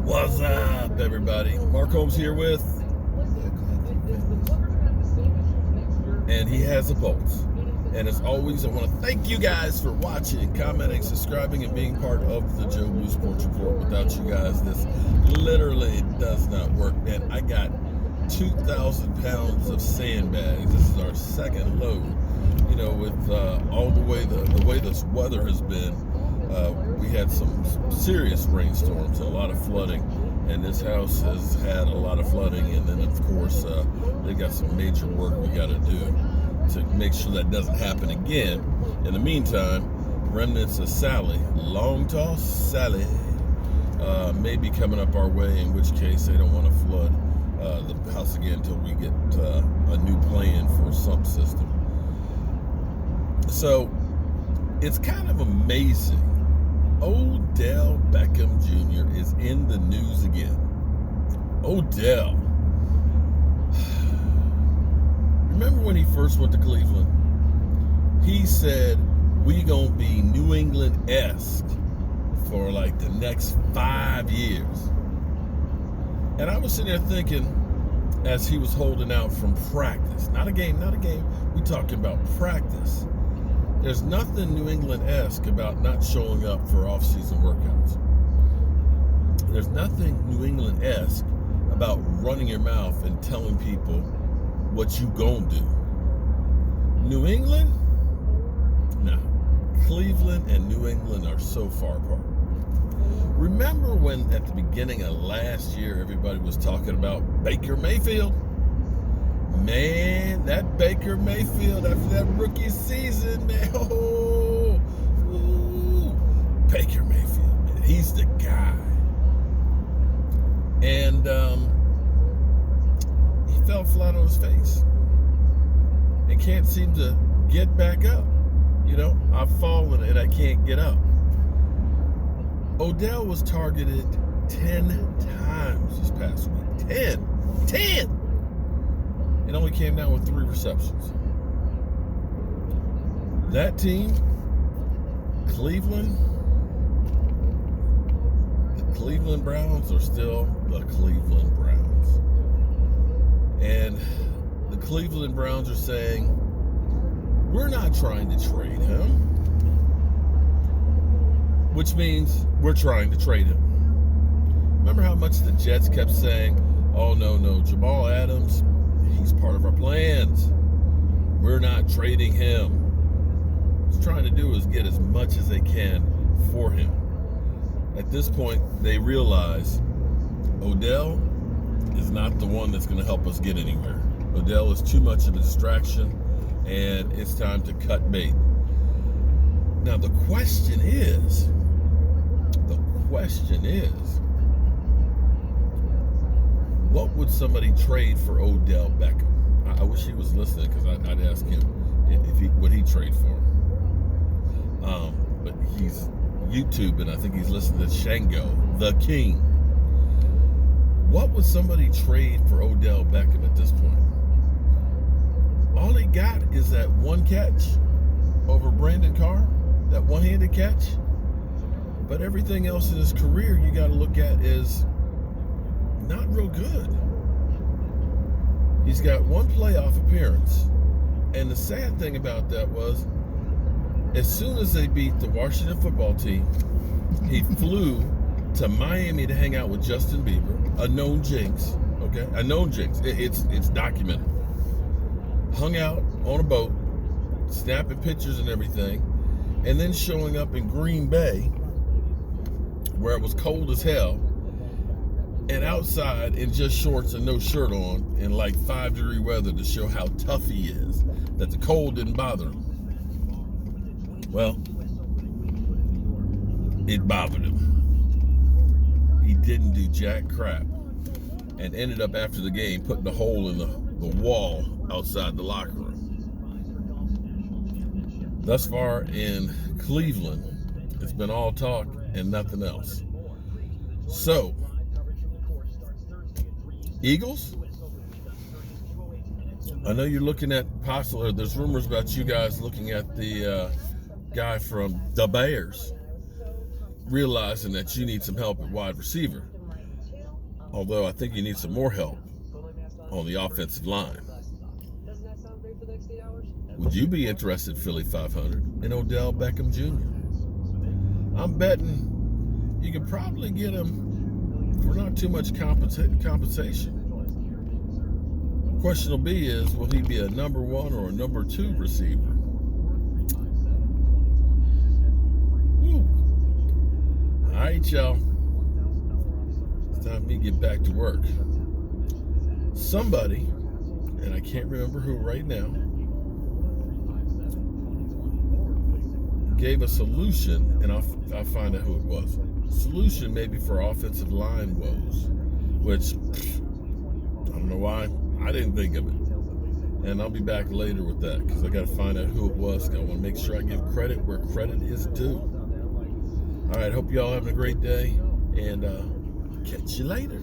What's up, everybody? Mark Holmes here with, and he has a pulse. And as always, I want to thank you guys for watching, commenting, subscribing, and being part of the Joe Blue Sports Report. Without you guys, this literally does not work. And I got 2,000 pounds of sandbags. This is our second load. You know, with all the way this weather has been, we had some serious rainstorms and a lot of flooding. And this house has had a lot of flooding. And then, of course, they got some major work we got to do to make sure that doesn't happen again. In the meantime, remnants of Sally, long toss Sally, may be coming up our way, in which case they don't want to flood the house again until we get a new plan for a sump system. So it's kind of amazing. Odell Beckham Jr. is in the news again. Odell. Remember when he first went to Cleveland? He said, we gonna be New England-esque for like the next 5 years. And I was sitting there thinking, as he was holding out from practice, not a game, we talking about practice. There's nothing New England-esque about not showing up for off-season workouts. There's nothing New England-esque about running your mouth and telling people what you gonna do. New England? No. Cleveland and New England are so far apart. Remember when at the beginning of last year everybody was talking about Baker Mayfield? Man, that Baker Mayfield after that rookie season, man, Baker Mayfield, man, he's the guy. And he fell flat on his face and can't seem to get back up. You know, I've fallen and I can't get up. Odell was targeted 10 times this past week. 10! And only came down with 3 receptions. That team, Cleveland, the Cleveland Browns are still the Cleveland Browns. And the Cleveland Browns are saying, we're not trying to trade him. Which means we're trying to trade him. Remember how much the Jets kept saying, oh, no, Jamal Adams, he's part of our plans. We're not trading him. What he's trying to do is get as much as they can for him. At this point, they realize Odell is not the one that's going to help us get anywhere. Odell is too much of a distraction, and it's time to cut bait. Now, the question is, what would somebody trade for Odell Beckham? I wish he was listening, because I'd ask him would he trade for him. But he's YouTube, and I think he's listening to Shango, the King. What would somebody trade for Odell Beckham at this point? All he got is that one catch over Brandon Carr, that one-handed catch. But everything else in his career you got to look at is not real good. He's got one playoff appearance. And the sad thing about that was, as soon as they beat the Washington football team, he flew to Miami to hang out with Justin Bieber, a known jinx, okay? A known jinx. It's documented. Hung out on a boat, snapping pictures and everything, and then showing up in Green Bay, where it was cold as hell, and outside in just shorts and no shirt on in like 5-degree weather to show how tough he is, that the cold didn't bother him. Well, it bothered him. He didn't do jack crap and ended up after the game putting a hole in the wall outside the locker room. Thus far in Cleveland, it's been all talk and nothing else. So, Eagles, I know you're looking at possibly, there's rumors about you guys looking at the guy from the Bears, realizing that you need some help at wide receiver. Although I think he needs some more help on the offensive line. Would you be interested, Philly.500, in Odell Beckham Jr.? I'm betting you could probably get him for not too much compensation. Question will be is, will he be a number 1 or a number 2 receiver? Woo. All right, y'all. It's time for me to get back to work. Somebody, and I can't remember who right now, gave a solution, and I'll find out who it was. Solution maybe for offensive line woes, which I don't know why I didn't think of it. And I'll be back later with that because I got to find out who it was. I want to make sure I give credit where credit is due. All right, hope y'all having a great day, and catch you later.